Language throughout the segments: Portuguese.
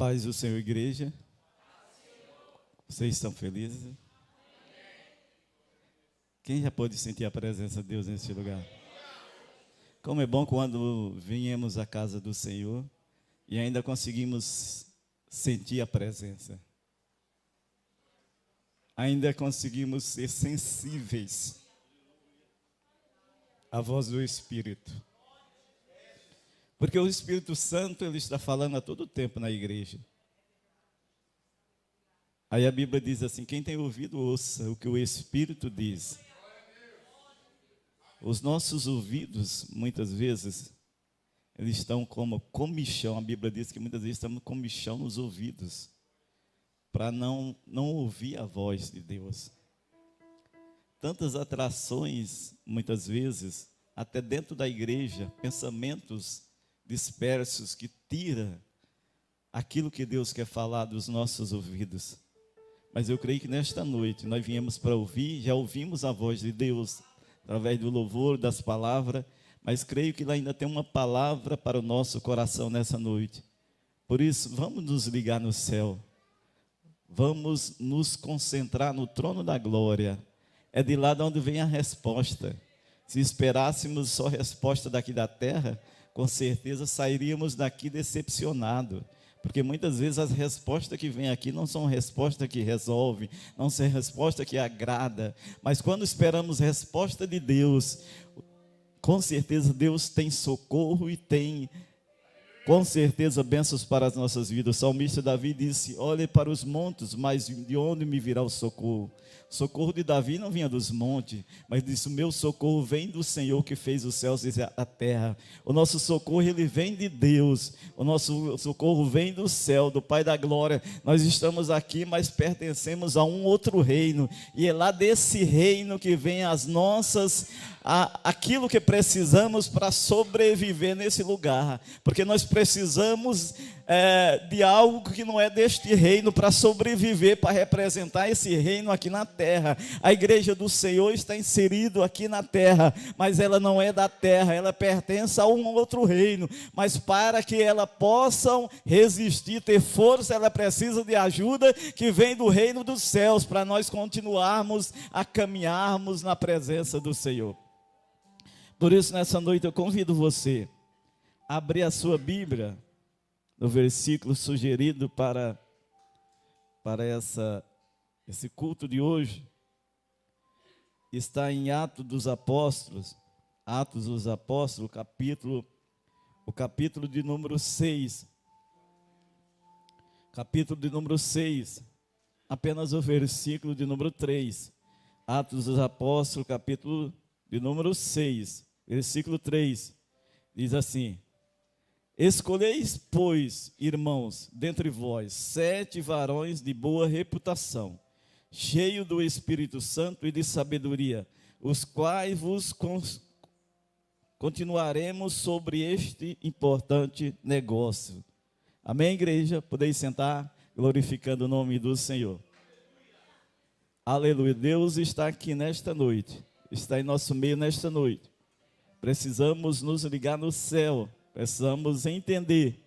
paz do Senhor, igreja. Vocês estão felizes? Quem já pôde sentir a presença de Deus neste lugar? Como é bom quando viemos à casa do Senhor e ainda conseguimos sentir a presença. Ainda conseguimos ser sensíveis à voz do Espírito. Porque o Espírito Santo, ele está falando a todo tempo na igreja. Aí a Bíblia diz assim: quem tem ouvido, ouça o que o Espírito diz. Os nossos ouvidos, muitas vezes, eles estão como comichão. A Bíblia diz que muitas vezes estamos com comichão nos ouvidos, para não ouvir a voz de Deus. Tantas atrações, muitas vezes, até dentro da igreja, pensamentos dispersos que tira aquilo que Deus quer falar dos nossos ouvidos. Mas eu creio que nesta noite nós viemos para ouvir, já ouvimos a voz de Deus através do louvor, das palavras, mas creio que ainda tem uma palavra para o nosso coração nessa noite. Por isso, vamos nos ligar no céu, vamos nos concentrar no trono da glória. É de lá de onde vem a resposta. Se esperássemos só resposta daqui da terra, com certeza sairíamos daqui decepcionados, porque muitas vezes as respostas que vêm aqui não são respostas que resolvem, não são respostas que agrada, mas quando esperamos resposta de Deus, com certeza Deus tem socorro e tem, com certeza, bênçãos para as nossas vidas. O salmista Davi disse: olhe para os montes, mas de onde me virá o socorro? O socorro de Davi não vinha dos montes, mas disse: o meu socorro vem do Senhor que fez os céus e a terra. O nosso socorro, ele vem de Deus. O nosso socorro vem do céu, do Pai da glória. Nós estamos aqui, mas pertencemos a um outro reino, e é lá desse reino que vem as nossas, aquilo que precisamos para sobreviver nesse lugar, porque nós precisamos de algo que não é deste reino para sobreviver, para representar esse reino aqui na terra. A igreja do Senhor está inserida aqui na terra, mas ela não é da terra, ela pertence a um outro reino, mas para que ela possa resistir, ter força, ela precisa de ajuda que vem do reino dos céus, para nós continuarmos a caminharmos na presença do Senhor. Por isso, nessa noite eu convido você a abrir a sua Bíblia no versículo sugerido para esse culto de hoje. Está em Atos dos Apóstolos, o capítulo de número 6. Capítulo de número 6, apenas o versículo de número 3. Atos dos Apóstolos, capítulo de número 6, versículo 3, diz assim: escolheis, pois, irmãos, dentre vós, 7 varões de boa reputação, cheios do Espírito Santo e de sabedoria, os quais vos continuaremos sobre este importante negócio. Amém, igreja? Podeis sentar, glorificando o nome do Senhor. Aleluia. Deus está aqui nesta noite, está em nosso meio nesta noite. Precisamos nos ligar no céu, precisamos entender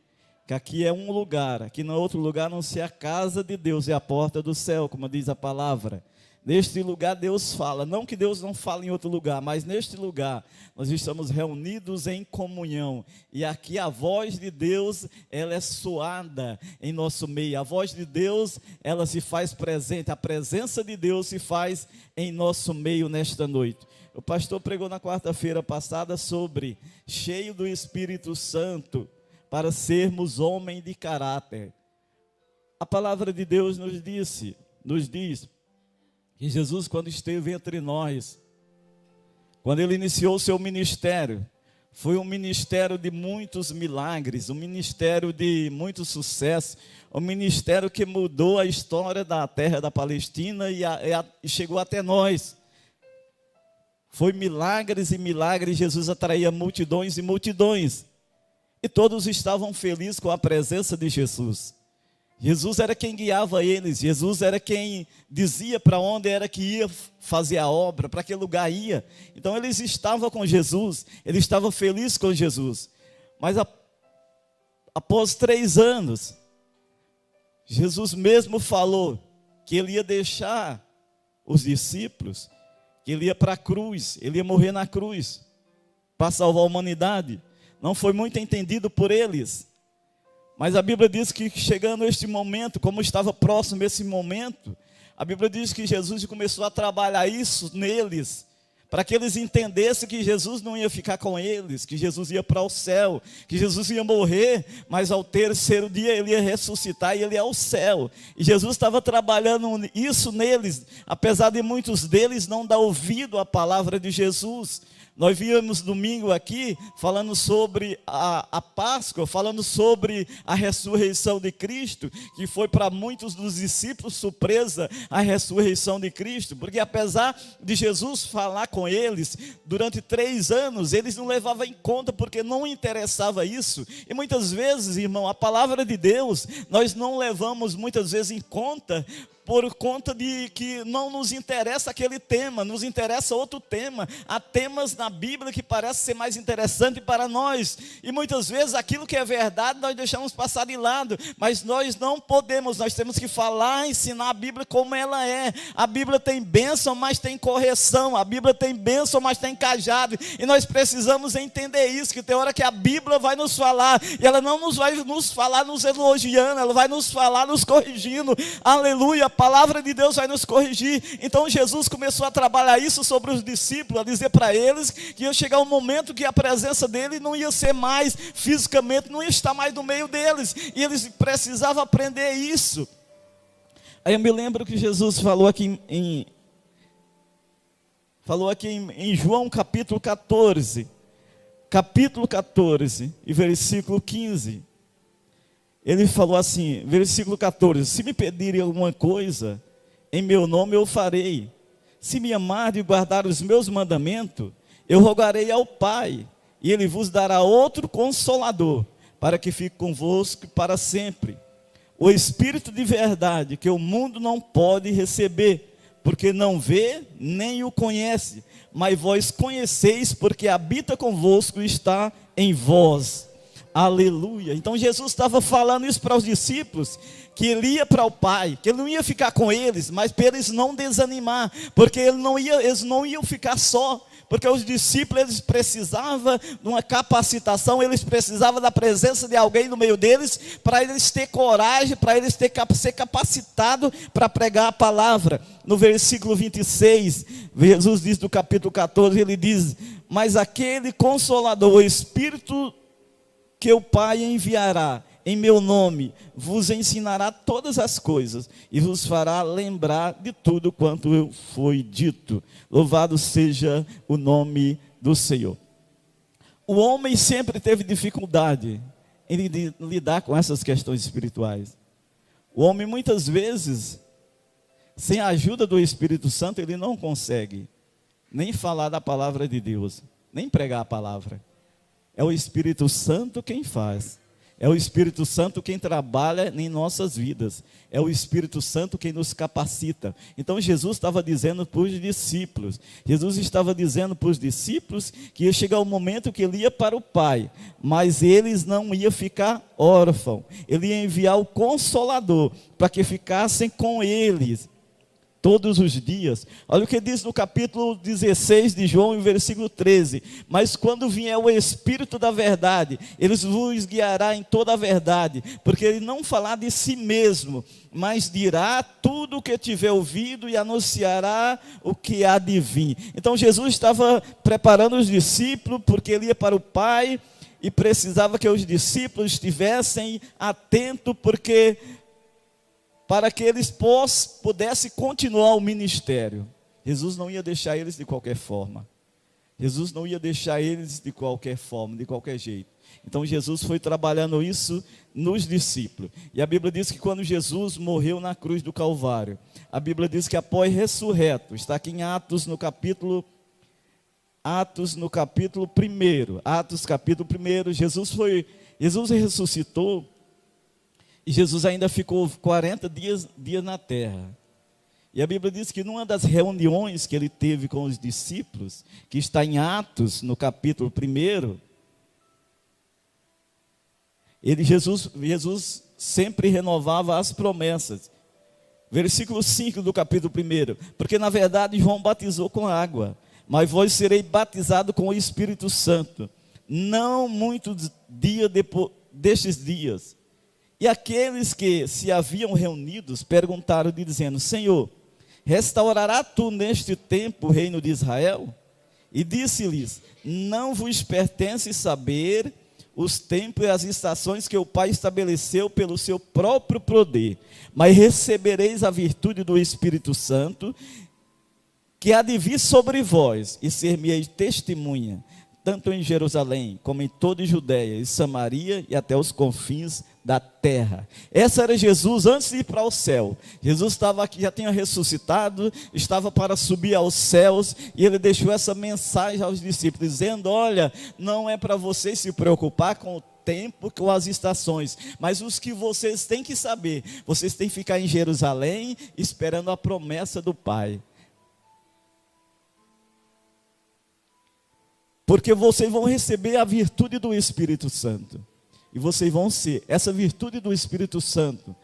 que aqui é um lugar, aqui não é outro lugar, a não ser a casa de Deus e a porta do céu, como diz a palavra. Neste lugar Deus fala, não que Deus não fale em outro lugar, mas neste lugar nós estamos reunidos em comunhão, e aqui a voz de Deus, ela é soada em nosso meio, a voz de Deus, ela se faz presente, a presença de Deus se faz em nosso meio nesta noite. O pastor pregou na quarta-feira passada sobre cheio do Espírito Santo, para sermos homens de caráter. A palavra de Deus nos diz que Jesus, quando esteve entre nós, quando ele iniciou o seu ministério, foi um ministério de muitos milagres, um ministério de muito sucesso, um ministério que mudou a história da terra da Palestina e chegou até nós. Foi milagres e milagres, Jesus atraía multidões e multidões, e todos estavam felizes com a presença de Jesus. Jesus era quem guiava eles, Jesus era quem dizia para onde era que ia fazer a obra, para que lugar ia. Então eles estavam com Jesus, eles estavam felizes com Jesus. Mas após 3 anos, Jesus mesmo falou que ele ia deixar os discípulos, que ele ia para a cruz, ele ia morrer na cruz, para salvar a humanidade. Não foi muito entendido por eles, mas a Bíblia diz que chegando este momento, como estava próximo esse momento, a Bíblia diz que Jesus começou a trabalhar isso neles, para que eles entendessem que Jesus não ia ficar com eles, que Jesus ia para o céu, que Jesus ia morrer, mas ao terceiro dia ele ia ressuscitar e ele ia ao céu. E Jesus estava trabalhando isso neles, apesar de muitos deles não dar ouvido à palavra de Jesus. Nós víamos domingo aqui falando sobre a Páscoa, falando sobre a ressurreição de Cristo, que foi para muitos dos discípulos surpresa a ressurreição de Cristo, porque apesar de Jesus falar com eles durante 3 anos, eles não levavam em conta, porque não interessava isso. E muitas vezes, irmão, a palavra de Deus, nós não levamos muitas vezes em conta, por conta de que não nos interessa aquele tema, nos interessa outro tema. Há temas na Bíblia que parecem ser mais interessantes para nós, e muitas vezes aquilo que é verdade nós deixamos passar de lado, mas nós não podemos, nós temos que falar, ensinar a Bíblia como ela é. A Bíblia tem bênção, mas tem correção, a Bíblia tem bênção, mas tem cajado, e nós precisamos entender isso, que tem hora que a Bíblia vai nos falar, e ela não nos vai nos falar nos elogiando, ela vai nos falar nos corrigindo, aleluia. A palavra de Deus vai nos corrigir. Então Jesus começou a trabalhar isso sobre os discípulos, a dizer para eles que ia chegar um momento que a presença dele não ia ser mais fisicamente, não ia estar mais no meio deles, e eles precisavam aprender isso. Aí eu me lembro que Jesus falou aqui em João capítulo 14 e versículo 15. Ele falou assim, versículo 14: se me pedirem alguma coisa, em meu nome eu farei. Se me amarem e guardar os meus mandamentos, eu rogarei ao Pai, e Ele vos dará outro Consolador, para que fique convosco para sempre. O Espírito de verdade, que o mundo não pode receber, porque não vê, nem o conhece, mas vós conheceis, porque habita convosco e está em vós. Aleluia. Então Jesus estava falando isso para os discípulos, que ele ia para o Pai, que ele não ia ficar com eles, mas para eles não desanimar, porque eles não iam ficar só, porque os discípulos eles precisavam de uma capacitação, eles precisavam da presença de alguém no meio deles, para eles ter coragem, para eles ser capacitados para pregar a palavra. No versículo 26, Jesus diz do capítulo 14, ele diz: mas aquele Consolador, o Espírito que o Pai enviará em meu nome, vos ensinará todas as coisas, e vos fará lembrar de tudo quanto eu foi dito. Louvado seja o nome do Senhor. O homem sempre teve dificuldade em lidar com essas questões espirituais. O homem muitas vezes, sem a ajuda do Espírito Santo, ele não consegue nem falar da palavra de Deus, nem pregar a palavra. É o Espírito Santo quem faz. É o Espírito Santo quem trabalha em nossas vidas. É o Espírito Santo quem nos capacita. Então Jesus estava dizendo para os discípulos. Jesus estava dizendo para os discípulos que ia chegar o momento que ele ia para o Pai. Mas eles não iam ficar órfãos. Ele ia enviar o Consolador para que ficassem com eles todos os dias. Olha o que diz no capítulo 16 de João, em versículo 13: mas quando vier o Espírito da verdade, ele vos guiará em toda a verdade, porque ele não falará de si mesmo, mas dirá tudo o que tiver ouvido e anunciará o que há de vir. Então Jesus estava preparando os discípulos, porque ele ia para o Pai, e precisava que os discípulos estivessem atentos, porque para que eles pudessem continuar o ministério. Jesus não ia deixar eles de qualquer forma. Jesus não ia deixar eles de qualquer forma, de qualquer jeito. Então Jesus foi trabalhando isso nos discípulos. E a Bíblia diz que quando Jesus morreu na cruz do Calvário, a Bíblia diz que após ressurreto, está aqui em Atos no capítulo 1, Atos capítulo 1, Jesus ressuscitou. E Jesus ainda ficou 40 dias na terra. E a Bíblia diz que numa das reuniões que ele teve com os discípulos, que está em Atos, no capítulo 1, Jesus sempre renovava as promessas. Versículo 5 do capítulo 1. Porque na verdade João batizou com água, mas vós sereis batizados com o Espírito Santo, não muitos dias depois destes dias. E aqueles que se haviam reunidos perguntaram-lhe, dizendo: Senhor, restaurará tu neste tempo o reino de Israel? E disse-lhes: não vos pertence saber os tempos e as estações que o Pai estabeleceu pelo seu próprio poder, mas recebereis a virtude do Espírito Santo, que há de vir sobre vós, e ser-me-eis testemunha, tanto em Jerusalém, como em toda a Judeia e Samaria, e até os confins da terra. Essa era Jesus antes de ir para o céu. Jesus estava aqui, já tinha ressuscitado, estava para subir aos céus, e ele deixou essa mensagem aos discípulos, dizendo: olha, não é para vocês se preocupar com o tempo, com as estações, mas os que vocês têm que saber, vocês têm que ficar em Jerusalém, esperando a promessa do Pai. Porque vocês vão receber a virtude do Espírito Santo. E vocês vão ser, essa virtude do Espírito Santo,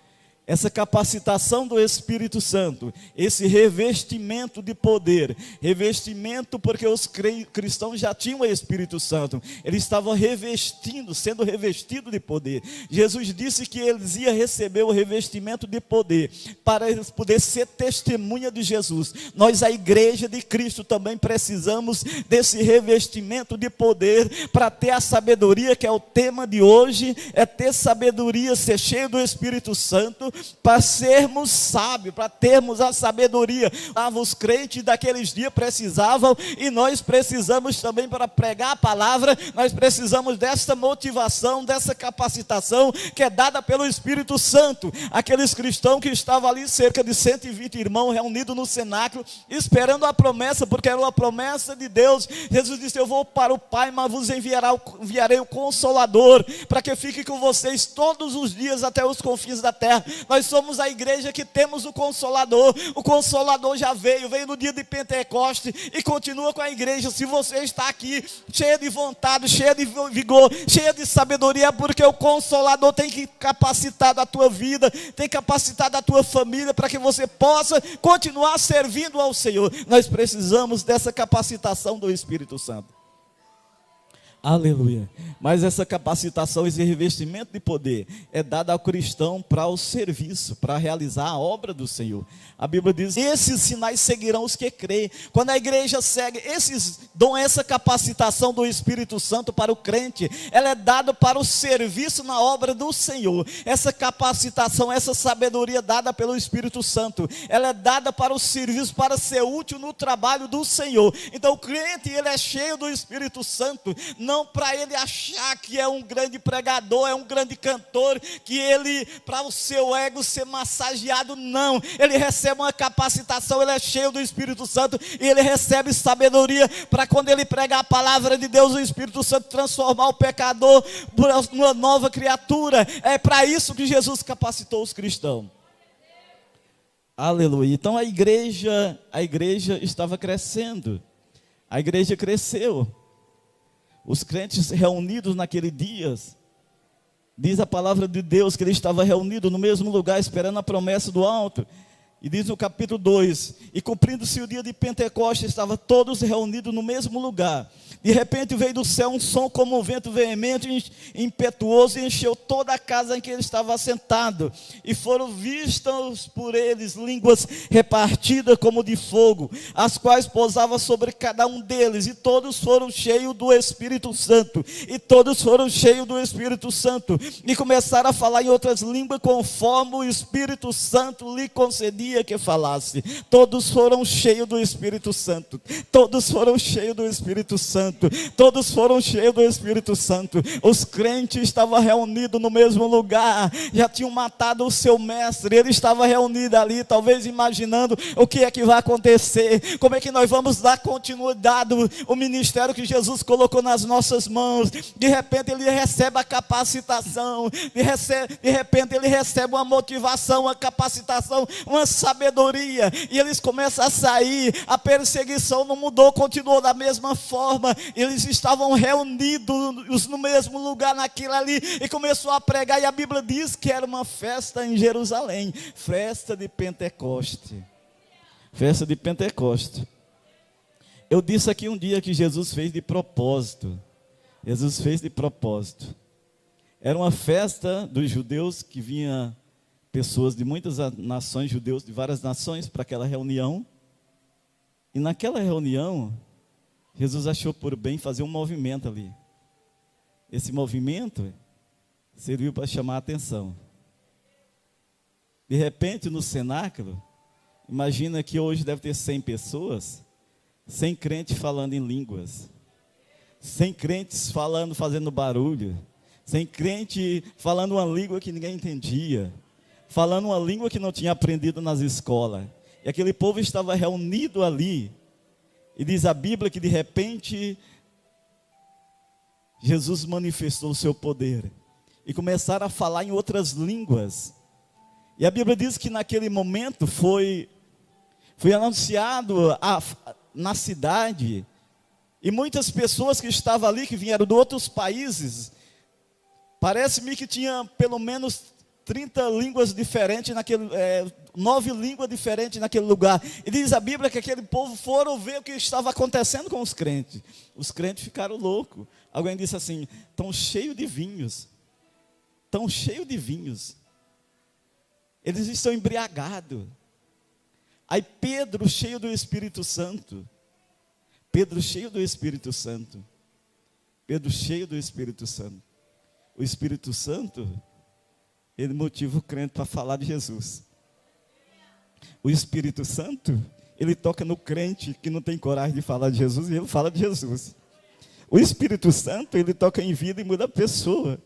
essa capacitação do Espírito Santo, esse revestimento de poder, revestimento porque os cristãos já tinham o Espírito Santo, eles estavam revestindo, sendo revestidos de poder. Jesus disse que eles iam receber o revestimento de poder, para eles poderem ser testemunha de Jesus. Nós, a igreja de Cristo, também precisamos desse revestimento de poder, para ter a sabedoria, que é o tema de hoje, é ter sabedoria, ser cheio do Espírito Santo, para sermos sábios, para termos a sabedoria. Os crentes daqueles dias precisavam, e nós precisamos também para pregar a palavra. Nós precisamos dessa motivação, dessa capacitação que é dada pelo Espírito Santo. Aqueles cristãos que estavam ali, cerca de 120 irmãos reunidos no cenáculo, esperando a promessa, porque era uma promessa de Deus. Jesus disse: eu vou para o Pai, mas vos enviarei o Consolador, para que fique com vocês todos os dias até os confins da terra. Nós somos a igreja que temos o Consolador. O Consolador já veio no dia de Pentecoste e continua com a igreja. Se você está aqui cheia de vontade, cheia de vigor, cheia de sabedoria, é porque o Consolador tem que capacitar a tua vida, tem capacitado a tua família, para que você possa continuar servindo ao Senhor. Nós precisamos dessa capacitação do Espírito Santo. Aleluia. Mas essa capacitação, esse revestimento de poder é dado ao cristão para o serviço, para realizar a obra do Senhor. A Bíblia diz: esses sinais seguirão os que creem. Quando a igreja segue, esses dão essa capacitação do Espírito Santo para o crente, ela é dada para o serviço na obra do Senhor. Essa capacitação, essa sabedoria dada pelo Espírito Santo, ela é dada para o serviço, para ser útil no trabalho do Senhor. Então o crente, ele é cheio do Espírito Santo, não para ele achar que é um grande pregador, é um grande cantor, que ele, para o seu ego ser massageado, não. Ele recebe uma capacitação, ele é cheio do Espírito Santo, e ele recebe sabedoria, para quando ele pregar a palavra de Deus, o Espírito Santo transformar o pecador numa nova criatura. É para isso que Jesus capacitou os cristãos. Aleluia. Então a igreja estava crescendo, a igreja cresceu. Os crentes reunidos naquele dia, diz a palavra de Deus que ele estava reunido no mesmo lugar, esperando a promessa do alto. E diz no capítulo 2, e cumprindo-se o dia de Pentecostes, estavam todos reunidos no mesmo lugar. De repente veio do céu um som como um vento veemente, impetuoso, e encheu toda a casa em que ele estava assentado. E foram vistas por eles línguas repartidas como de fogo, as quais pousavam sobre cada um deles. E todos foram cheios do Espírito Santo. E todos foram cheios do Espírito Santo. E começaram a falar em outras línguas, conforme o Espírito Santo lhe concedia que falasse. Todos foram cheios do Espírito Santo. Todos foram cheios do Espírito Santo. Todos foram cheios do Espírito Santo. Os crentes estavam reunidos no mesmo lugar, já tinham matado o seu mestre, ele estava reunido ali, talvez imaginando o que é que vai acontecer, como é que nós vamos dar continuidade ao ministério que Jesus colocou nas nossas mãos. De repente ele recebe a capacitação, de repente ele recebe uma motivação, uma capacitação, uma sabedoria. E eles começam a sair, a perseguição não mudou, continuou da mesma forma. Eles estavam reunidos no mesmo lugar, naquilo ali, e começou a pregar. E a Bíblia diz que era uma festa em Jerusalém, festa de Pentecoste. Festa de Pentecoste. Eu disse aqui um dia que Jesus fez de propósito. Jesus fez de propósito. Era uma festa dos judeus, que vinha pessoas de muitas nações, judeus de várias nações, para aquela reunião. E naquela reunião, Jesus achou por bem fazer um movimento ali. Esse movimento serviu para chamar a atenção. De repente, no cenáculo, imagina que hoje deve ter 100 pessoas, 100 crentes falando em línguas, 100 crentes falando, fazendo barulho, 100 crentes falando uma língua que ninguém entendia, falando uma língua que não tinha aprendido nas escolas. E aquele povo estava reunido ali. E diz a Bíblia que de repente Jesus manifestou o seu poder e começaram a falar em outras línguas. E a Bíblia diz que naquele momento foi anunciado na cidade, e muitas pessoas que estavam ali, que vieram de outros países, parece-me que tinha pelo menos 30 línguas diferentes, 9 línguas diferentes naquele lugar. E diz a Bíblia que aquele povo foram ver o que estava acontecendo com os crentes. Os crentes ficaram loucos. Alguém disse assim: estão cheios de vinhos. Estão cheios de vinhos. Eles estão embriagados. Aí Pedro, cheio do Espírito Santo. Pedro, cheio do Espírito Santo. Pedro, cheio do Espírito Santo. O Espírito Santo, ele motiva o crente para falar de Jesus. O Espírito Santo, ele toca no crente que não tem coragem de falar de Jesus, e ele fala de Jesus. O Espírito Santo, ele toca em vida e muda a pessoa.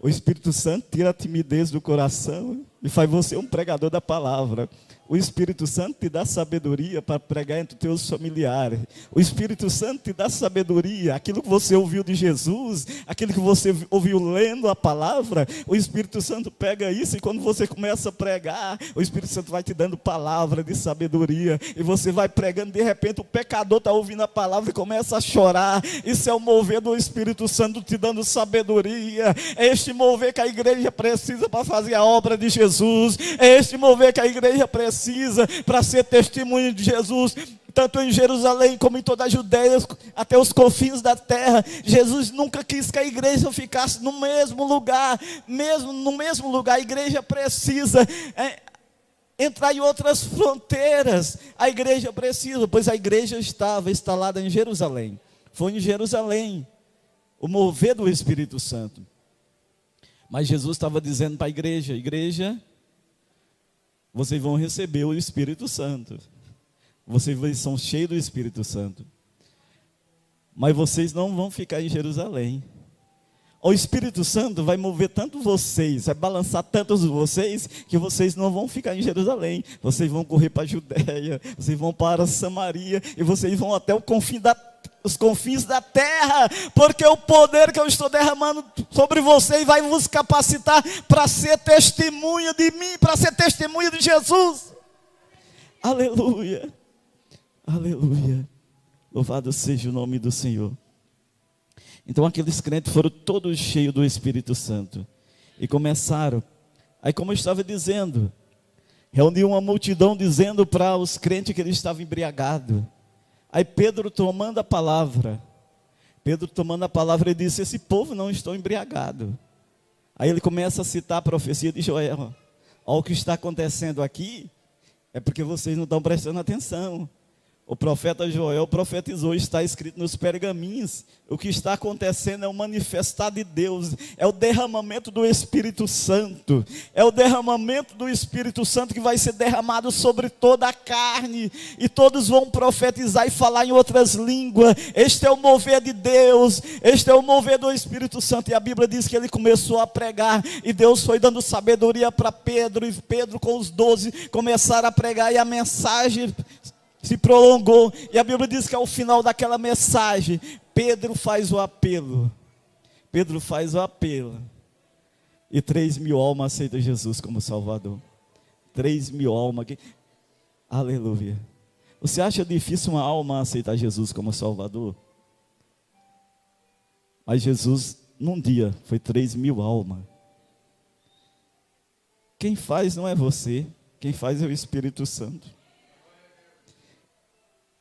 O Espírito Santo tira a timidez do coração e faz você um pregador da palavra. O Espírito Santo te dá sabedoria para pregar entre os teus familiares. O Espírito Santo te dá sabedoria. Aquilo que você ouviu de Jesus, aquilo que você ouviu lendo a palavra, o Espírito Santo pega isso, e quando você começa a pregar, o Espírito Santo vai te dando palavra de sabedoria. E você vai pregando, de repente o pecador está ouvindo a palavra e começa a chorar. Isso é o mover do Espírito Santo te dando sabedoria. É este mover que a igreja precisa para fazer a obra de Jesus. É este mover que a igreja precisa para ser testemunho de Jesus, tanto em Jerusalém como em toda a Judeia, até os confins da terra. Jesus nunca quis que a igreja ficasse no mesmo lugar, mesmo no mesmo lugar. A igreja precisa entrar em outras fronteiras. A igreja precisa, pois a igreja estava instalada em Jerusalém. Foi em Jerusalém o mover do Espírito Santo. Mas Jesus estava dizendo para a igreja: igreja, vocês vão receber o Espírito Santo. Vocês são cheios do Espírito Santo. Mas vocês não vão ficar em Jerusalém. O Espírito Santo vai mover tanto vocês, vai balançar tanto vocês, que vocês não vão ficar em Jerusalém. Vocês vão correr para a Judéia, vocês vão para a Samaria, e vocês vão até os confins da terra, porque o poder que eu estou derramando sobre vocês vai vos capacitar para ser testemunha de mim, para ser testemunha de Jesus. Aleluia, aleluia, louvado seja o nome do Senhor. Então aqueles crentes foram todos cheios do Espírito Santo, e começaram, aí como eu estava dizendo, reuniu uma multidão dizendo para os crentes que eles estavam embriagados. Aí Pedro tomando a palavra, ele disse: esse povo não está embriagado. Aí ele começa a citar a profecia de Joel. Olha o que está acontecendo aqui, é porque vocês não estão prestando atenção. O profeta Joel profetizou, está escrito nos pergaminhos. O que está acontecendo é o manifestar de Deus, é o derramamento do Espírito Santo. É o derramamento do Espírito Santo que vai ser derramado sobre toda a carne, e todos vão profetizar e falar em outras línguas. Este é o mover de Deus, este é o mover do Espírito Santo. E a Bíblia diz que ele começou a pregar, e Deus foi dando sabedoria para Pedro, e Pedro com os 12 começaram a pregar, e a mensagem se prolongou. E a Bíblia diz que ao final daquela mensagem, Pedro faz o apelo. E 3.000 almas aceitam Jesus como Salvador. 3.000 almas. Aleluia. Você acha difícil uma alma aceitar Jesus como Salvador? Mas Jesus, num dia, foi 3.000 almas. Quem faz não é você, quem faz é o Espírito Santo.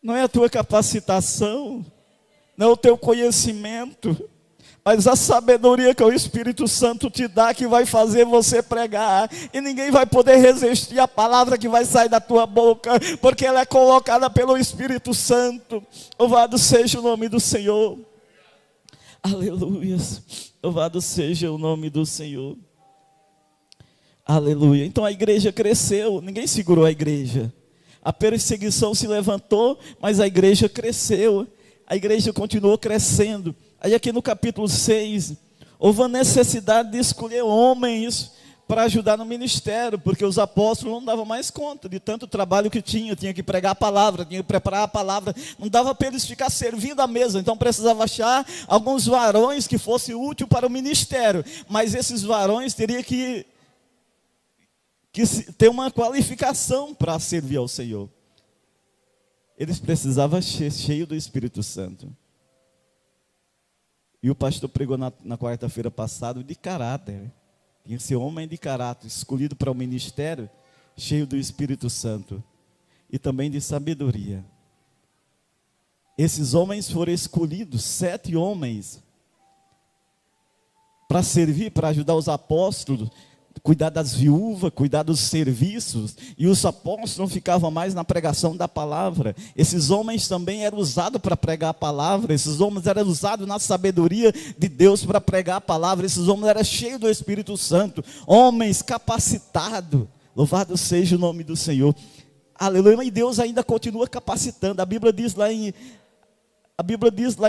Não é a tua capacitação, não é o teu conhecimento, mas a sabedoria que o Espírito Santo te dá, que vai fazer você pregar, e ninguém vai poder resistir à palavra que vai sair da tua boca, porque ela é colocada pelo Espírito Santo. Louvado seja o nome do Senhor. Aleluia. Louvado seja o nome do Senhor. Aleluia. Então a igreja cresceu, ninguém segurou a igreja. A perseguição se levantou, mas a igreja cresceu. A igreja continuou crescendo. Aí aqui no capítulo 6, houve a necessidade de escolher homens para ajudar no ministério, porque os apóstolos não davam mais conta de tanto trabalho que tinha que pregar a palavra, tinha que preparar a palavra, não dava para eles ficar servindo à mesa, então precisava achar alguns varões que fossem úteis para o ministério, mas esses varões teriam que ter uma qualificação para servir ao Senhor. Eles precisavam ser cheios do Espírito Santo. E o pastor pregou na quarta-feira passada de caráter. Tinha que ser homem de caráter, escolhido para o ministério, cheio do Espírito Santo. E também de sabedoria. Esses homens foram escolhidos, 7 homens, para servir, para ajudar os apóstolos, cuidar das viúvas, cuidar dos serviços, e os apóstolos não ficavam mais na pregação da palavra. Esses homens também eram usados para pregar a palavra, esses homens eram usados na sabedoria de Deus para pregar a palavra, esses homens eram cheios do Espírito Santo, homens capacitados. Louvado seja o nome do Senhor. Aleluia. E Deus ainda continua capacitando. A Bíblia diz lá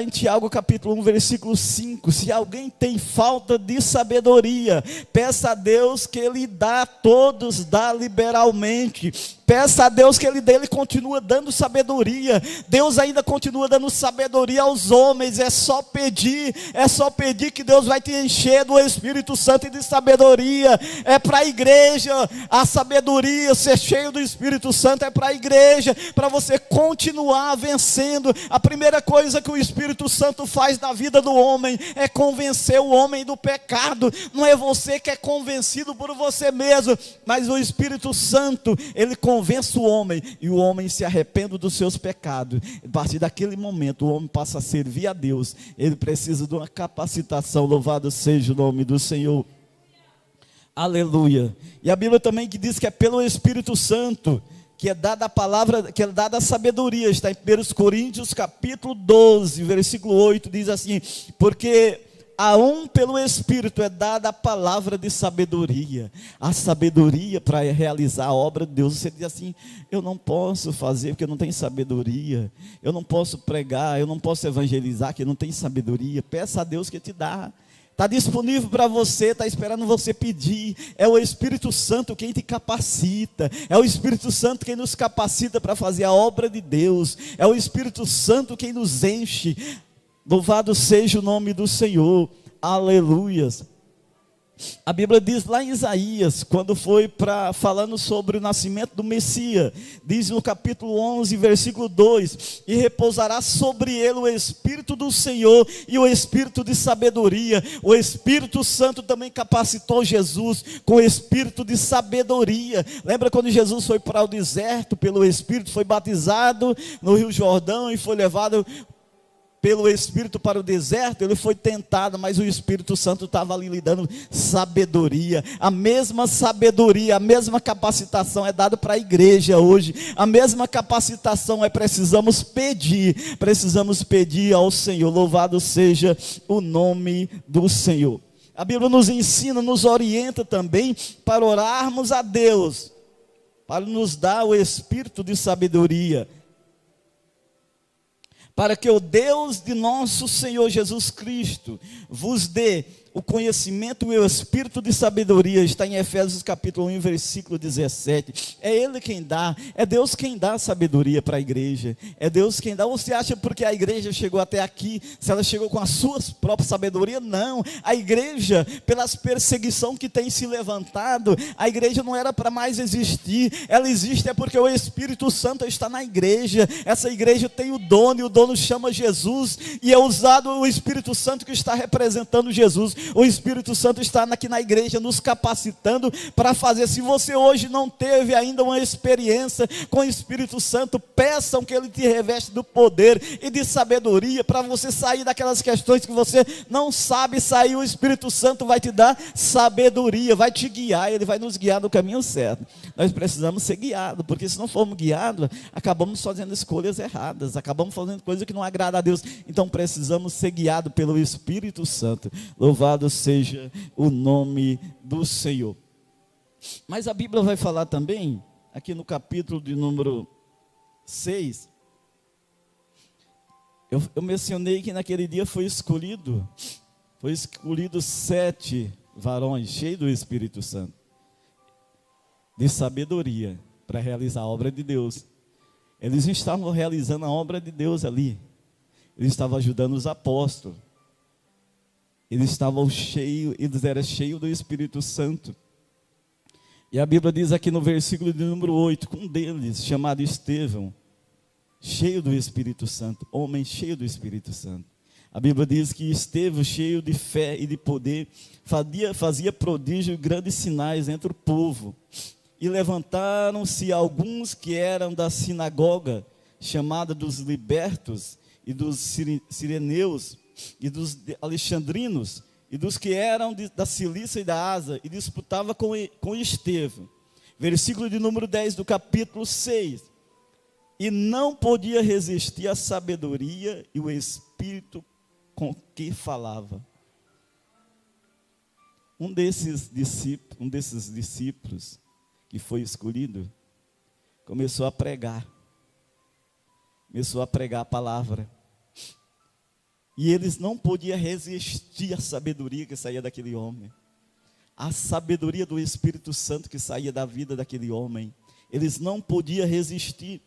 em Tiago capítulo 1, versículo 5, se alguém tem falta de sabedoria, peça a Deus que Ele dá, todos dá liberalmente. Peça a Deus que Ele dê, Ele continua dando sabedoria. Deus ainda continua dando sabedoria aos homens. É só pedir que Deus vai te encher do Espírito Santo e de sabedoria. É para a igreja, a sabedoria, ser cheio do Espírito Santo é para a igreja, para você continuar vencendo. A primeira coisa que o Espírito Santo faz na vida do homem é convencer o homem do pecado. Não é você que é convencido por você mesmo, mas o Espírito Santo, Ele convence o homem, e o homem se arrepende dos seus pecados. A partir daquele momento o homem passa a servir a Deus. Ele precisa de uma capacitação. Louvado seja o nome do Senhor. Aleluia. E a Bíblia também que diz que é pelo Espírito Santo que é dada a palavra, que é dada a sabedoria. Está em 1 Coríntios capítulo 12, versículo 8, diz assim: porque a um pelo Espírito é dada a palavra de sabedoria. A sabedoria para realizar a obra de Deus. Você diz assim: eu não posso fazer porque eu não tenho sabedoria. Eu não posso pregar, eu não posso evangelizar porque eu não tenho sabedoria. Peça a Deus que te dá. Está disponível para você, está esperando você pedir. É o Espírito Santo quem te capacita. É o Espírito Santo quem nos capacita para fazer a obra de Deus. É o Espírito Santo quem nos enche. Louvado seja o nome do Senhor. Aleluias. A Bíblia diz lá em Isaías, quando foi falando sobre o nascimento do Messias, diz no capítulo 11, versículo 2: e repousará sobre ele o Espírito do Senhor e o Espírito de sabedoria. O Espírito Santo também capacitou Jesus com o Espírito de sabedoria. Lembra quando Jesus foi para o deserto pelo Espírito, foi batizado no Rio Jordão e foi levado pelo Espírito para o deserto? Ele foi tentado, mas o Espírito Santo estava ali lhe dando sabedoria. A mesma sabedoria, a mesma capacitação é dada para a igreja hoje. A mesma capacitação precisamos pedir ao Senhor. Louvado seja o nome do Senhor. A Bíblia nos ensina, nos orienta também para orarmos a Deus, para nos dar o Espírito de sabedoria, para que o Deus de nosso Senhor Jesus Cristo vos dê o conhecimento e o espírito de sabedoria está em Efésios capítulo 1, versículo 17. É Ele quem dá, é Deus quem dá sabedoria para a igreja, é Deus quem dá. Você acha porque a igreja chegou até aqui, se ela chegou com a sua própria sabedoria? Não, a igreja, pelas perseguições que tem se levantado, a igreja não era para mais existir, ela existe porque o Espírito Santo está na igreja. Essa igreja tem o dono, e o dono chama Jesus, e é usado o Espírito Santo que está representando Jesus. O Espírito Santo está aqui na igreja nos capacitando para fazer. Se você hoje não teve ainda uma experiência com o Espírito Santo, peçam que Ele te reveste do poder e de sabedoria para você sair daquelas questões que você não sabe sair. O Espírito Santo vai te dar sabedoria, vai te guiar, Ele vai nos guiar no caminho certo. Nós precisamos ser guiados, porque se não formos guiados, acabamos fazendo escolhas erradas, acabamos fazendo coisas que não agradam a Deus. Então precisamos ser guiados pelo Espírito Santo. Louvado seja o nome do Senhor. Mas a Bíblia vai falar também, aqui no capítulo de número 6, eu mencionei que naquele dia foi escolhido 7 varões cheios do Espírito Santo, de sabedoria, para realizar a obra de Deus. Eles estavam realizando a obra de Deus ali, eles estavam ajudando os apóstolos, eles eram cheios do Espírito Santo. E a Bíblia diz aqui no versículo de número 8, um deles, chamado Estevão, cheio do Espírito Santo, homem cheio do Espírito Santo. A Bíblia diz que Estevão, cheio de fé e de poder, fazia prodígio e grandes sinais entre o povo. E levantaram-se alguns que eram da sinagoga, chamada dos libertos, e dos sireneus, e dos alexandrinos, e dos que eram da Cilícia e da Ásia, e disputava com Estevão. Versículo de número 10 do capítulo 6. E não podia resistir à sabedoria e o espírito com que falava. Um desses discípulos que foi escolhido, começou a pregar a palavra. E eles não podiam resistir à sabedoria que saía daquele homem, a sabedoria do Espírito Santo que saía da vida daquele homem. Eles não podiam resistir.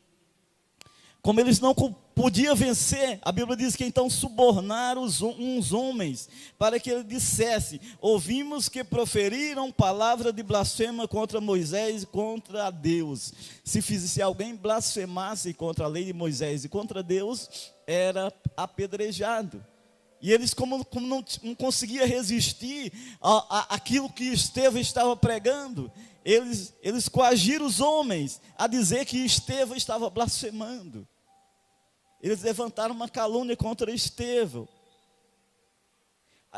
Como eles não podiam vencer, a Bíblia diz que então subornaram uns homens, para que ele dissesse: ouvimos que proferiram palavra de blasfema contra Moisés e contra Deus. Se alguém blasfemasse contra a lei de Moisés e contra Deus, era apedrejado. E eles, como não conseguiam resistir àquilo que Estevão estava pregando, eles coagiram os homens a dizer que Estevão estava blasfemando. Eles levantaram uma calúnia contra Estevão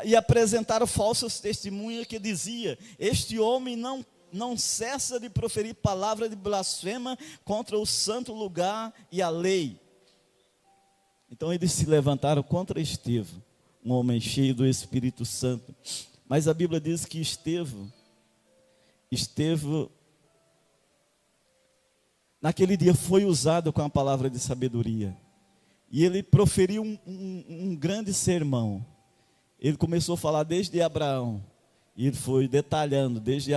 e apresentaram falsas testemunhas que dizia: este homem não cessa de proferir palavra de blasfema contra o santo lugar e a lei. Então eles se levantaram contra Estevão, um homem cheio do Espírito Santo. Mas a Bíblia diz que Estevão, naquele dia foi usado com a palavra de sabedoria. E ele proferiu um grande sermão. Ele começou a falar desde Abraão. E ele foi detalhando desde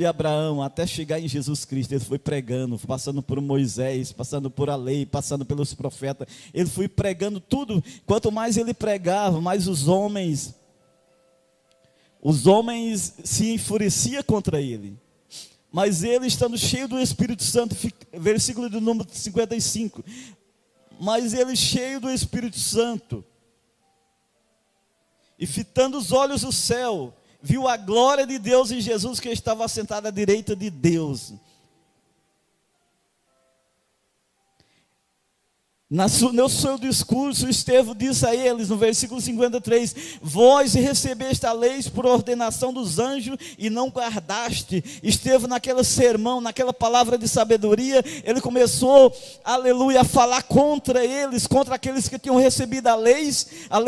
Abraão até chegar em Jesus Cristo. Ele foi pregando, passando por Moisés, passando por a lei, passando pelos profetas. Ele foi pregando tudo. Quanto mais ele pregava, mais os homens se enfureciam contra ele. Mas ele, estando cheio do Espírito Santo, versículo do número 55, mas ele, cheio do Espírito Santo, e fitando os olhos no céu, viu a glória de Deus em Jesus, que estava assentado à direita de Deus. No seu discurso, Estevão disse a eles, no versículo 53, vós recebeste a lei por ordenação dos anjos e não guardaste. Estevão, naquele sermão, naquela palavra de sabedoria, ele começou, aleluia, a falar contra eles, contra aqueles que tinham recebido a lei,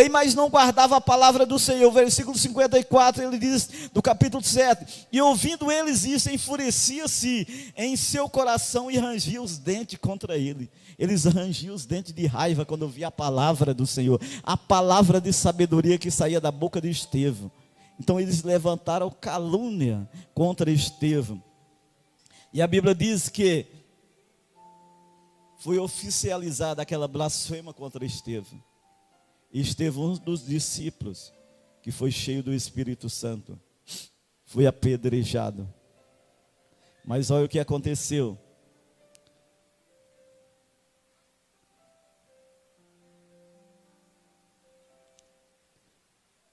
mas não guardava a palavra do Senhor. Versículo 54, ele diz, do capítulo 7, e ouvindo eles isso, enfurecia-se em seu coração e rangia os dentes contra ele. Eles rangiam os dentes dentes de raiva quando ouvia a palavra do Senhor, a palavra de sabedoria que saía da boca de Estevão. Então eles levantaram calúnia contra Estevão. E a Bíblia diz que foi oficializada aquela blasfema contra Estevão. E Estevão, um dos discípulos, que foi cheio do Espírito Santo, foi apedrejado. Mas olha o que aconteceu.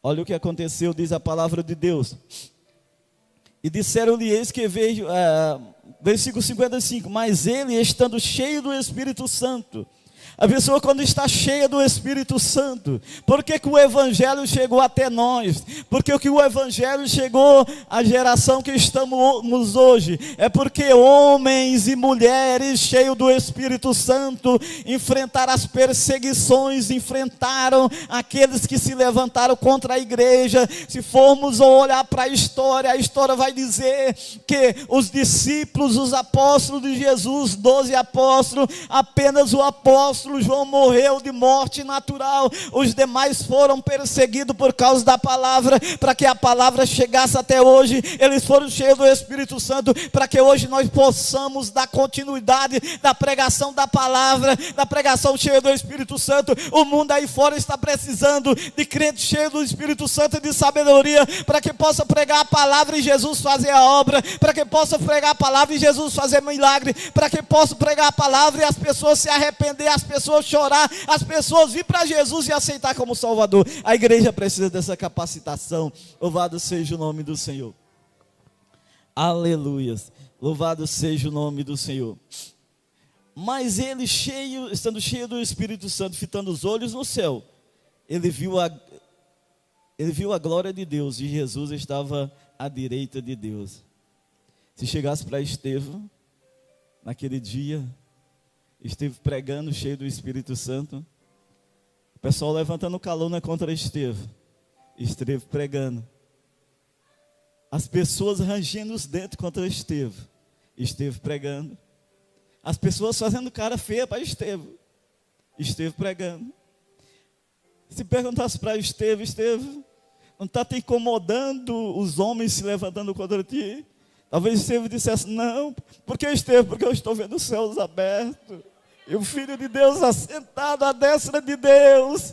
Olha o que aconteceu, diz a palavra de Deus. E disseram-lhe, eis que veio, versículo 55, mas ele, estando cheio do Espírito Santo. A pessoa quando está cheia do Espírito Santo, por que o Evangelho chegou até nós? Porque o que o Evangelho chegou à geração que estamos hoje, é porque homens e mulheres cheios do Espírito Santo enfrentaram as perseguições, enfrentaram aqueles que se levantaram contra a igreja. Se formos olhar para a história vai dizer que os discípulos, os apóstolos de Jesus, 12 apóstolos, apenas o apóstolo João morreu de morte natural, os demais foram perseguidos por causa da palavra, para que a palavra chegasse até hoje. Eles foram cheios do Espírito Santo, para que hoje nós possamos dar continuidade da pregação da palavra, da pregação cheia do Espírito Santo. O mundo aí fora está precisando de crentes cheios do Espírito Santo e de sabedoria, para que possa pregar a palavra e Jesus fazer a obra, para que possa pregar a palavra e Jesus fazer milagre, para que possa pregar a palavra e as pessoas se arrepender, as pessoas chorar, as pessoas vir para Jesus e aceitar como Salvador. A igreja precisa dessa capacitação. Louvado seja o nome do Senhor. Aleluias. Louvado seja o nome do Senhor. Mas ele, estando cheio do Espírito Santo, fitando os olhos no céu, ele viu a glória de Deus, e Jesus estava à direita de Deus. Se chegasse para Estevão, naquele dia, esteve pregando cheio do Espírito Santo, o pessoal levantando calúnia contra Estevão, esteve pregando, as pessoas rangendo os dentes contra Estevão, esteve pregando, as pessoas fazendo cara feia para Estevão, esteve pregando. Se perguntasse para Estevão, não está te incomodando os homens se levantando contra ti? Talvez Estevão dissesse, não. Por que Estevão? Porque eu estou vendo os céus abertos, e o Filho de Deus assentado à destra de Deus.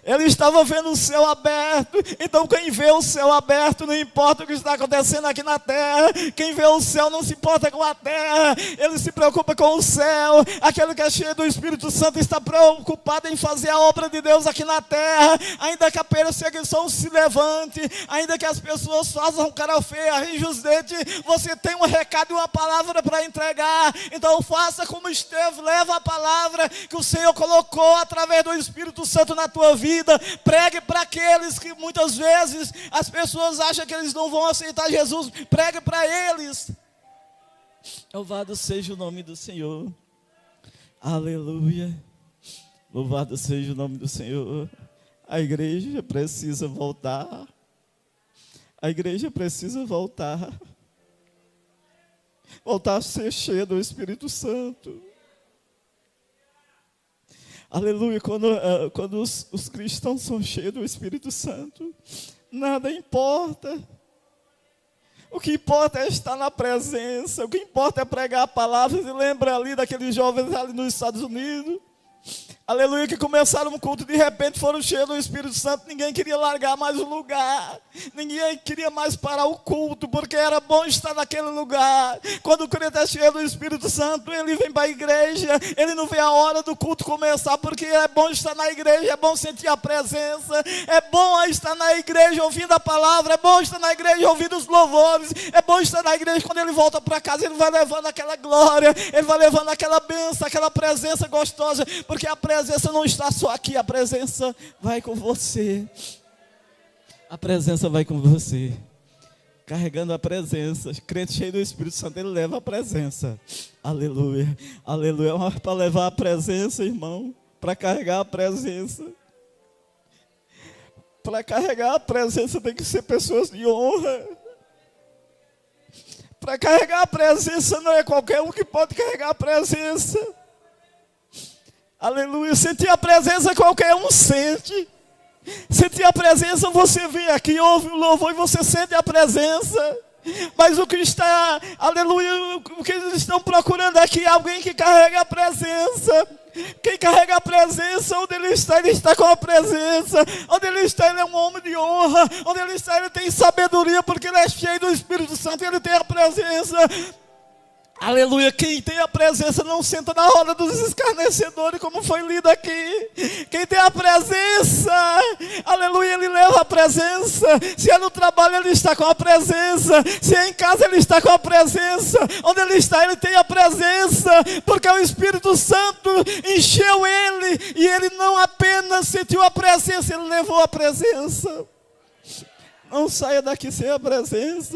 Ele estava vendo o céu aberto. Então quem vê o céu aberto, não importa o que está acontecendo aqui na terra. Quem vê o céu não se importa com a terra, ele se preocupa com o céu. Aquele que é cheio do Espírito Santo está preocupado em fazer a obra de Deus aqui na terra. Ainda que a perseguição se levante, ainda que as pessoas façam cara feia, rinjam os dentes, você tem um recado e uma palavra para entregar. Então faça como Estevão, leva a palavra que o Senhor colocou através do Espírito Santo na tua vida. Pregue para aqueles que muitas vezes as pessoas acham que eles não vão aceitar Jesus. Pregue para eles. Louvado seja o nome do Senhor. Aleluia. Louvado seja o nome do Senhor. A igreja precisa voltar. A igreja precisa voltar. Voltar a ser cheia do Espírito Santo. Aleluia, quando os cristãos são cheios do Espírito Santo, nada importa. O que importa é estar na presença, o que importa é pregar a palavra. Se lembra ali daqueles jovens ali nos Estados Unidos? Aleluia, que começaram um culto, de repente foram cheios do Espírito Santo, ninguém queria largar mais o lugar, ninguém queria mais parar o culto, porque era bom estar naquele lugar. Quando o crente é cheio do Espírito Santo, ele vem para a igreja, ele não vê a hora do culto começar, porque é bom estar na igreja, é bom sentir a presença, é bom estar na igreja ouvindo a palavra, é bom estar na igreja ouvindo os louvores, é bom estar na igreja. Quando ele volta para casa, ele vai levando aquela glória, ele vai levando aquela bênção, aquela presença gostosa, porque a presença não está só aqui, a presença vai com você. A presença vai com você. Carregando a presença. Crente cheio do Espírito Santo, ele leva a presença. Aleluia. Aleluia. Mas para levar a presença, irmão, para carregar a presença. Para carregar a presença tem que ser pessoas de honra. Para carregar a presença não é qualquer um que pode carregar a presença. Aleluia. Sentir a presença qualquer um sente. Sentir a presença, você vem aqui, ouve o louvor e você sente a presença. Mas o que está, aleluia, o que eles estão procurando aqui é alguém que carrega a presença. Quem carrega a presença, onde ele está com a presença. Onde ele está, ele é um homem de honra. Onde ele está, ele tem sabedoria, porque ele é cheio do Espírito Santo e ele tem a presença. Aleluia, quem tem a presença não senta na roda dos escarnecedores, como foi lido aqui. Quem tem a presença, aleluia, ele leva a presença. Se é no trabalho, ele está com a presença. Se é em casa, ele está com a presença. Onde ele está, ele tem a presença. Porque o Espírito Santo encheu ele. E ele não apenas sentiu a presença, ele levou a presença. Não saia daqui sem a presença.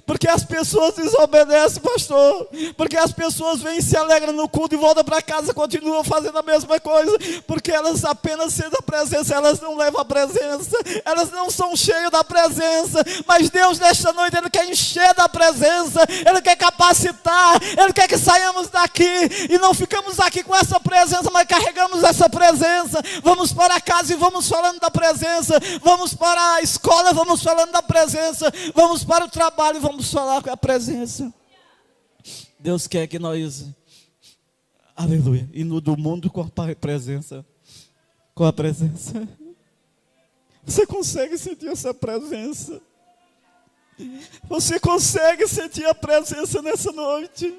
Porque as pessoas desobedecem, pastor. Porque as pessoas vêm e se alegram no culto e voltam para casa, continuam fazendo a mesma coisa. Porque elas apenas sentem a presença, elas não levam a presença. Elas não são cheias da presença. Mas Deus, nesta noite, Ele quer encher da presença. Ele quer capacitar. Ele quer que saiamos daqui e não ficamos aqui com essa presença, mas carregamos essa presença. Vamos para casa e vamos falando da presença. Vamos para a escola, vamos falando da presença. Vamos para o trabalho e vamos falar com a presença. Deus quer que nós, aleluia, indo do mundo com a presença. Com a presença. Você consegue sentir essa presença? Você consegue sentir a presença nessa noite?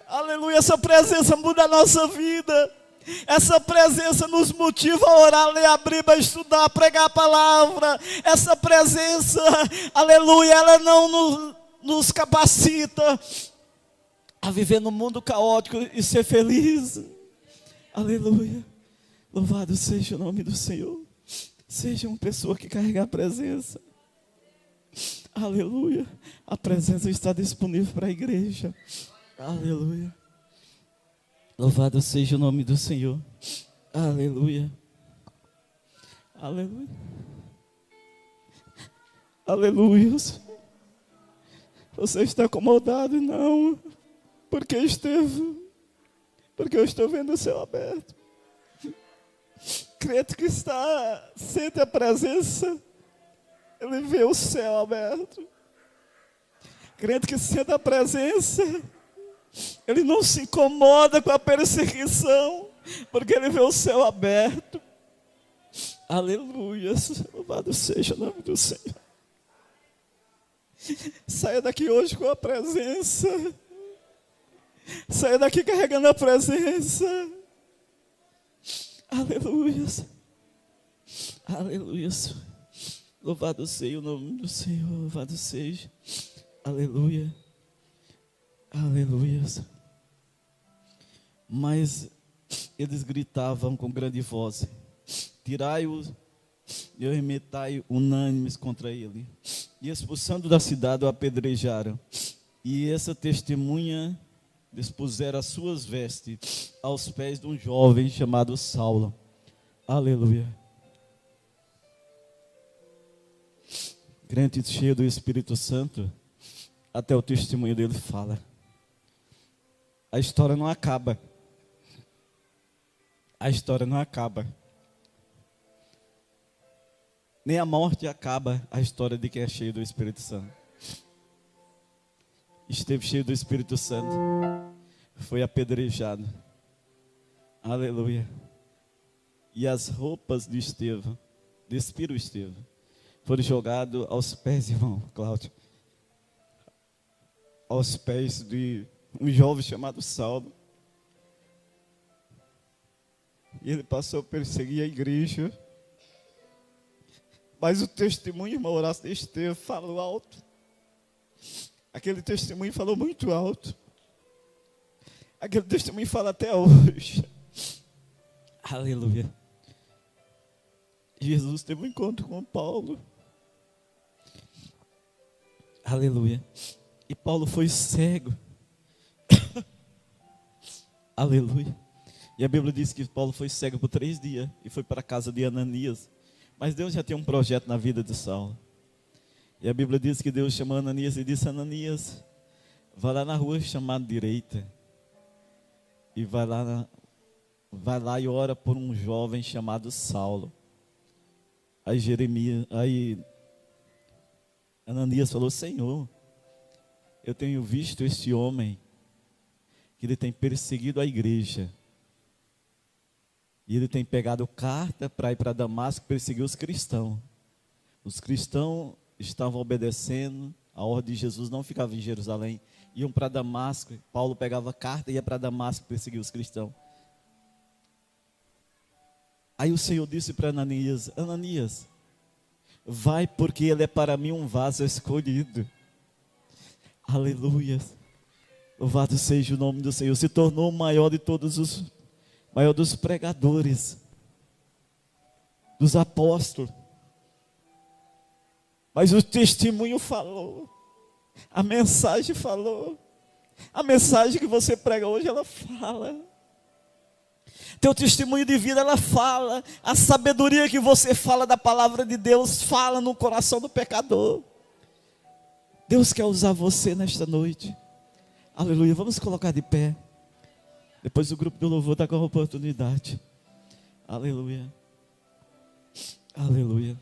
Aleluia, essa presença muda a nossa vida. Essa presença nos motiva a orar, ler a Bíblia, estudar, pregar a palavra. Essa presença, aleluia, ela não nos capacita a viver no mundo caótico e ser feliz. Aleluia, louvado seja o nome do Senhor. Seja uma pessoa que carrega a presença. Aleluia, a presença está disponível para a igreja. Aleluia. Louvado seja o nome do Senhor. Aleluia. Aleluia. Aleluia. Você está acomodado? Não. Porque eu estou vendo o céu aberto. Crente que sente a presença, ele vê o céu aberto. Crente que sente a presença, ele não se incomoda com a perseguição, porque ele vê o céu aberto. Aleluia, louvado seja o nome do Senhor. Saia daqui hoje com a presença. Saia daqui carregando a presença. Aleluia. Aleluia. Louvado seja o nome do Senhor. Louvado seja. Aleluia. Aleluia. Mas eles gritavam com grande voz: tirai-o e arremetai unânimes contra ele. E expulsando da cidade o apedrejaram. E essa testemunha dispuseram as suas vestes aos pés de um jovem chamado Saulo. Aleluia. Crente cheio do Espírito Santo, até o testemunho dele fala. A história não acaba. A história não acaba. Nem a morte acaba a história de quem é cheio do Espírito Santo. Esteve cheio do Espírito Santo. Foi apedrejado. Aleluia. E as roupas de Estevão, despiram Estevão, foram jogadas aos pés, irmão Cláudio. Aos pés de um jovem chamado Saulo. E ele passou a perseguir a igreja. Mas o testemunho, irmão Horácio de Estevão, falou alto. Aquele testemunho falou muito alto. Aquele testemunho fala até hoje. Aleluia. Jesus teve um encontro com Paulo. Aleluia. E Paulo foi cego. Aleluia. E a Bíblia diz que Paulo foi cego por 3 dias e foi para a casa de Ananias. Mas Deus já tem um projeto na vida de Saulo. E a Bíblia diz que Deus chamou Ananias e disse: Ananias, vai lá na rua chamada direita. E vai lá vai lá e ora por um jovem chamado Saulo. Aí Ananias falou: Senhor, eu tenho visto este homem, que ele tem perseguido a igreja, e ele tem pegado carta para ir para Damasco perseguir os cristãos. Os cristãos estavam obedecendo a ordem de Jesus, não ficavam em Jerusalém, iam para Damasco. Paulo pegava carta e ia para Damasco perseguir os cristãos. Aí o Senhor disse para Ananias: Ananias, vai, porque ele é para mim um vaso escolhido. Aleluia. Louvado seja o nome do Senhor. Se tornou o maior de todos os, maior dos pregadores, dos apóstolos. Mas o testemunho falou, a mensagem falou, a mensagem que você prega hoje, ela fala. Teu testemunho de vida, ela fala. A sabedoria que você fala da palavra de Deus, fala no coração do pecador. Deus quer usar você nesta noite. Aleluia, vamos colocar de pé. Depois o grupo do louvor está com a oportunidade. Aleluia. Aleluia.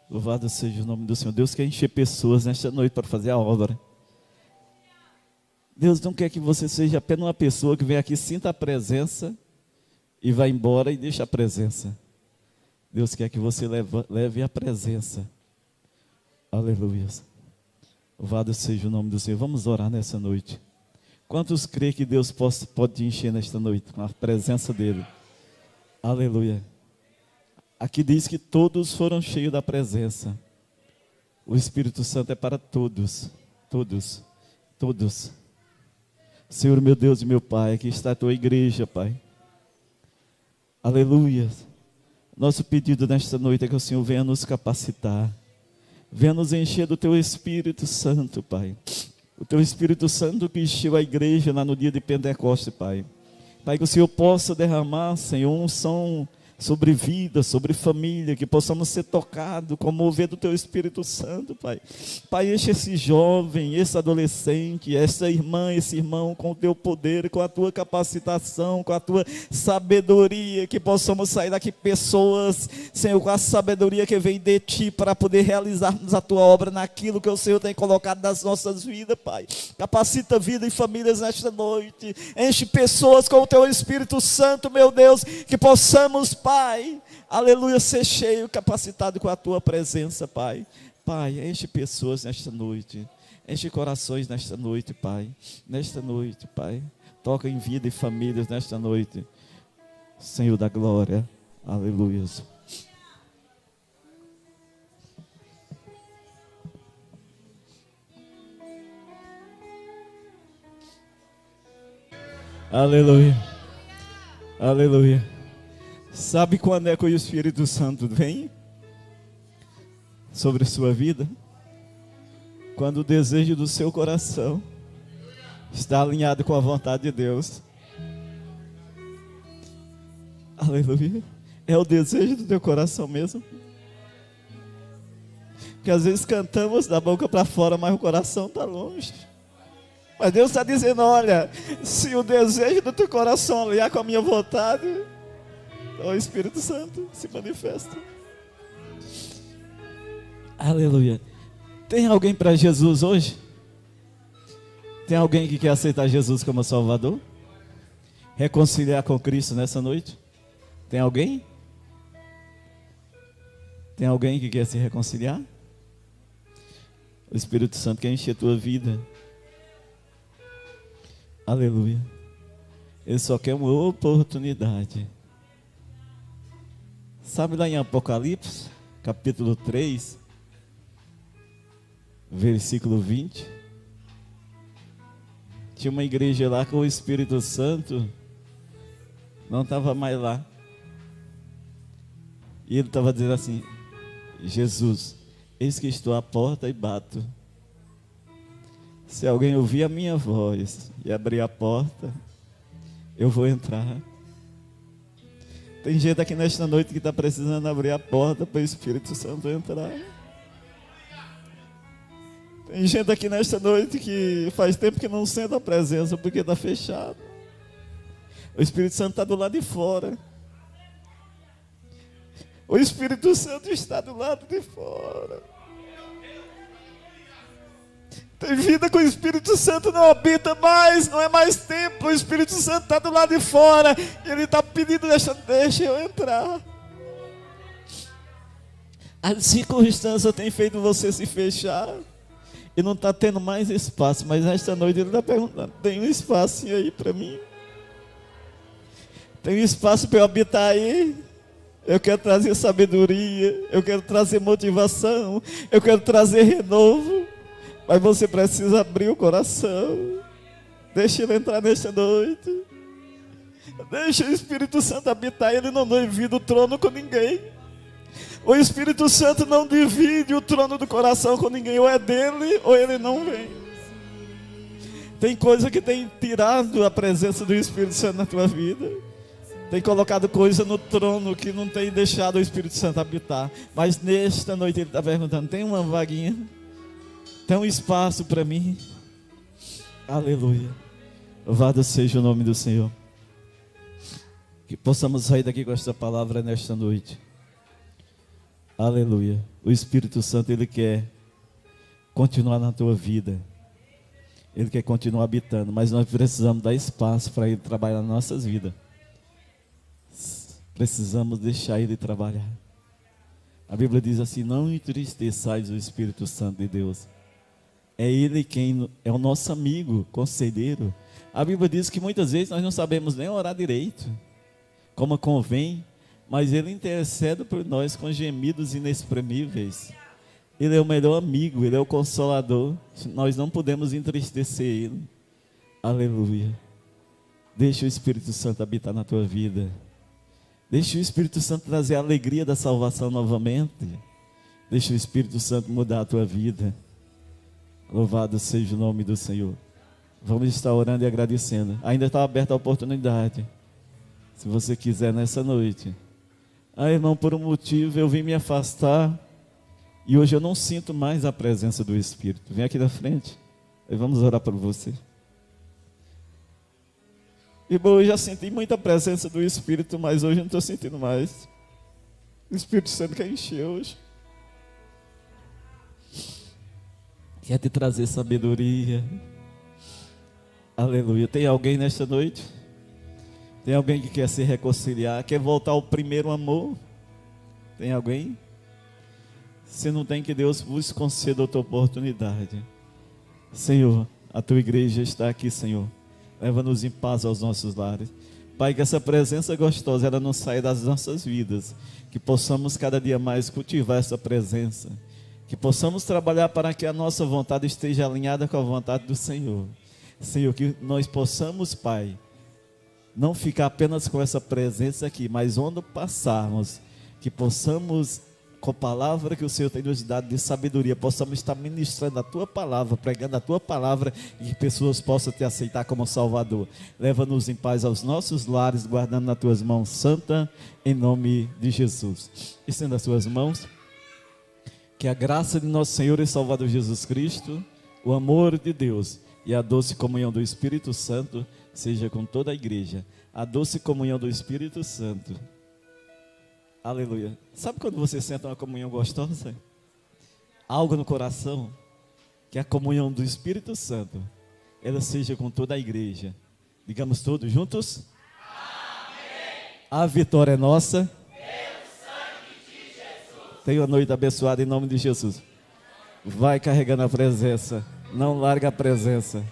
Louvado seja o nome do Senhor. Deus quer encher pessoas nesta noite para fazer a obra. Deus não quer que você seja apenas uma pessoa que vem aqui, sinta a presença e vai embora e deixa a presença. Deus quer que você leve a presença. Aleluia. Louvado seja o nome do Senhor. Vamos orar nessa noite. Quantos creem que Deus pode te encher nesta noite com a presença dEle? Aleluia. Aqui diz que todos foram cheios da presença. O Espírito Santo é para todos. Todos. Todos. Senhor, meu Deus e meu Pai, aqui está a tua igreja, Pai. Aleluia. Nosso pedido nesta noite é que o Senhor venha nos capacitar. Venha nos encher do teu Espírito Santo, Pai. O teu Espírito Santo que encheu a igreja lá no dia de Pentecostes, Pai. Pai, que o Senhor possa derramar, Senhor, unção sobre vida, sobre família, que possamos ser tocados com o mover do teu Espírito Santo, Pai. Pai, enche esse jovem, esse adolescente, essa irmã, esse irmão com o teu poder, com a tua capacitação, com a tua sabedoria, que possamos sair daqui pessoas, Senhor, com a sabedoria que vem de ti, para poder realizarmos a tua obra naquilo que o Senhor tem colocado nas nossas vidas, Pai. Capacita vida e famílias nesta noite, enche pessoas com o teu Espírito Santo, meu Deus, que possamos, Pai, aleluia, ser cheio, capacitado com a tua presença, Pai. Pai, enche pessoas nesta noite, enche corações nesta noite, Pai. Nesta noite, Pai, toca em vida e famílias nesta noite, Senhor da glória, aleluia. Aleluia, aleluia. Sabe quando é que o Espírito Santo vem sobre a sua vida? Quando o desejo do seu coração está alinhado com a vontade de Deus. Aleluia. É o desejo do teu coração mesmo? Porque às vezes cantamos da boca para fora, mas o coração está longe. Mas Deus está dizendo: olha, se o desejo do teu coração alinhar com a minha vontade, o Espírito Santo se manifesta. Aleluia. Tem alguém para Jesus hoje? Tem alguém que quer aceitar Jesus como Salvador? Reconciliar com Cristo nessa noite? Tem alguém? Tem alguém que quer se reconciliar? O Espírito Santo quer encher a tua vida. Aleluia. Ele só quer uma oportunidade. Sabe lá em Apocalipse, capítulo 3, versículo 20? Tinha uma igreja lá que o Espírito Santo não estava mais lá. E ele estava dizendo assim: Jesus, eis que estou à porta e bato. Se alguém ouvir a minha voz e abrir a porta, eu vou entrar. Tem gente aqui nesta noite que está precisando abrir a porta para o Espírito Santo entrar. Tem gente aqui nesta noite que faz tempo que não sente a presença porque está fechado. O Espírito Santo está do lado de fora. O Espírito Santo está do lado de fora. Tem vida com o Espírito Santo, não habita mais, não é mais tempo. O Espírito Santo está do lado de fora. E ele está pedindo, deixa eu entrar. As circunstâncias têm feito você se fechar. E não está tendo mais espaço. Mas nesta noite ele está perguntando, tem um espaço aí para mim? Tem um espaço para eu habitar aí? Eu quero trazer sabedoria. Eu quero trazer motivação. Eu quero trazer renovo. Mas você precisa abrir o coração. Deixa ele entrar nesta noite. Deixa o Espírito Santo habitar. Ele não divide o trono com ninguém. O Espírito Santo não divide o trono do coração com ninguém. Ou é dele, ou ele não vem. Tem coisa que tem tirado a presença do Espírito Santo na tua vida. Tem colocado coisa no trono que não tem deixado o Espírito Santo habitar. Mas nesta noite ele está perguntando, tem uma vaguinha? Tem um espaço para mim? Aleluia. Louvado seja o nome do Senhor. Que possamos sair daqui com esta palavra nesta noite. Aleluia. O Espírito Santo, ele quer continuar na tua vida. Ele quer continuar habitando. Mas nós precisamos dar espaço para ele trabalhar nas nossas vidas. Precisamos deixar ele trabalhar. A Bíblia diz assim, não entristeçais o Espírito Santo de Deus. É ele quem é o nosso amigo, conselheiro. A Bíblia diz que muitas vezes nós não sabemos nem orar direito, como convém, mas ele intercede por nós com gemidos inexprimíveis. Ele é o melhor amigo, ele é o consolador. Nós não podemos entristecer ele. Aleluia. Deixa o Espírito Santo habitar na tua vida. Deixa o Espírito Santo trazer a alegria da salvação novamente. Deixa o Espírito Santo mudar a tua vida. Louvado seja o nome do Senhor. Vamos estar orando e agradecendo. Ainda está aberta a oportunidade. Se você quiser nessa noite. Irmão, por um motivo eu vim me afastar. E hoje eu não sinto mais a presença do Espírito. Vem aqui na frente. E vamos orar por você. Irmão, eu já senti muita presença do Espírito, mas hoje eu não estou sentindo mais. O Espírito Santo quer encher hoje. Quer te trazer sabedoria. Aleluia. Tem alguém nesta noite? Tem alguém que quer se reconciliar? Quer voltar ao primeiro amor? Tem alguém? Se não tem, que Deus vos conceda outra oportunidade. Senhor, a tua igreja está aqui, Senhor. Leva-nos em paz aos nossos lares. Pai, que essa presença gostosa, ela não saia das nossas vidas. Que possamos cada dia mais cultivar essa presença. Que possamos trabalhar para que a nossa vontade esteja alinhada com a vontade do Senhor. Senhor, que nós possamos, Pai, não ficar apenas com essa presença aqui, mas onde passarmos, que possamos, com a palavra que o Senhor tem nos dado de sabedoria, possamos estar ministrando a Tua palavra, pregando a Tua palavra, e que pessoas possam Te aceitar como Salvador. Leva-nos em paz aos nossos lares, guardando nas Tuas mãos santa, em nome de Jesus. Estenda as Suas mãos. Que a graça de nosso Senhor e Salvador Jesus Cristo, o amor de Deus e a doce comunhão do Espírito Santo seja com toda a igreja. A doce comunhão do Espírito Santo. Aleluia. Sabe quando você sente uma comunhão gostosa? Algo no coração. Que a comunhão do Espírito Santo, ela seja com toda a igreja. Digamos todos juntos? Amém. A vitória é nossa. Tenha uma noite abençoada em nome de Jesus. Vai carregando a presença. Não larga a presença.